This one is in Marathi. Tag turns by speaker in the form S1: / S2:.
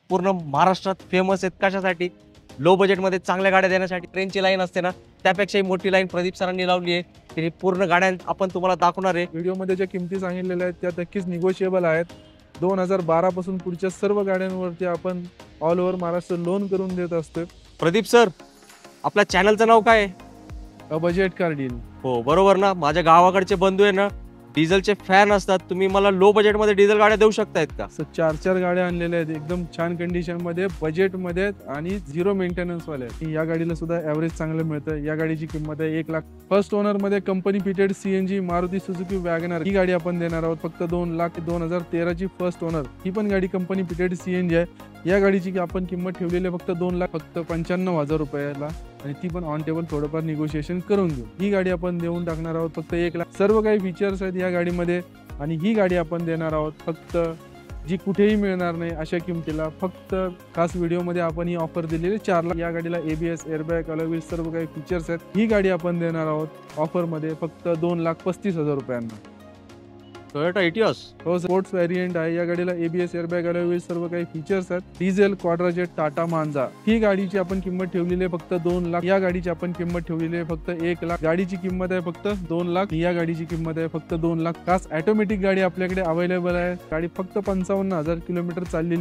S1: पूर्ण महाराष्ट्रात फेमस आहेत. कशासाठी? लो बजेटमध्ये चांगल्या गाड्या देण्यासाठी. ट्रेनची लाईन असते ना, त्यापेक्षाही मोठी लाईन प्रदीप सरांनी लावली आहे. त्यांनी पूर्ण गाड्या आपण तुम्हाला दाखवणार आहे.
S2: व्हिडिओमध्ये ज्या किमती सांगितलेल्या आहेत त्या नक्कीच निगोशिएबल आहेत. 2012 पासून पुढच्या सर्व गाड्यांवरती आपण ऑल ओव्हर महाराष्ट्र लोन करून देत असतो.
S1: प्रदीप सर, आपल्या चॅनलचं नाव काय आहे?
S2: A budget car deal.
S1: हो बरोबर ना. माझ्या गावाकडचे बंधू आहे ना, डिझेलचे फॅन असतात. तुम्ही मला लो बजेटमध्ये डिझेल गाड्या देऊ शकतायत का?
S2: 4 गाड्या आणलेल्या आहेत एकदम छान कंडिशन मध्ये, बजेट मध्ये आणि 0 मेंटेनन्स वाल्या आहेत. या गाडीला सुद्धा ॲव्हरेज चांगलं मिळतं. या गाडीची किंमत आहे 1 लाख. फर्स्ट ओनर मध्ये company fitted CNG Maruti Suzuki WagonR ही गाडी आपण देणार आहोत फक्त 2 लाख. 2013 ची फर्स्ट ओनर. ही पण गाडी कंपनी फिटेड CNG आहे. या गाडीची आपण किंमत ठेवलेली आहे फक्त 2 लाख फक्त 95,000 रुपयाला आणि ती पण ऑन टेबल थोडंफार निगोशिएशन करून देऊ. ही गाडी आपण देऊन टाकणार आहोत फक्त 1 लाख. सर्व काही फीचर्स आहेत या गाडीमध्ये आणि ही गाडी आपण देणार आहोत फक्त जी कुठेही मिळणार नाही अशा किमतीला. फक्त खास व्हिडिओमध्ये आपण ही ऑफर दिलेली 4 लाख. या गाडीला ABS, एअरबॅग, अलॉय व्हील्स सर्व काही फीचर्स आहेत. ही गाडी आपण देणार आहोत ऑफरमध्ये फक्त 2,35,000 रुपयांना.
S1: Toyota Etios.
S2: हो, स्पोर्ट्स व्हेरियंट आहे. या गाडीला ABS, एअरबॅग, अलॉय व्हील्स सर्व काही फीचर्स आहेत. डिझेल क्वाड्राजेट टाटा मांजा. ही गाडीची आपण किंमत ठेवलेली आहे फक्त 2 लाख. या गाडीची आपण किंमत ठेवलेली आहे फक्त 1 लाख. गाडीची किंमत आहे फक्त 2 लाख. या गाडीची किंमत आहे फक्त 2 लाख. खास ऑटोमॅटिक गाडी आपल्याकडे अवेलेबल आहे. गाडी फक्त 55,000 किलोमीटर चाललेली.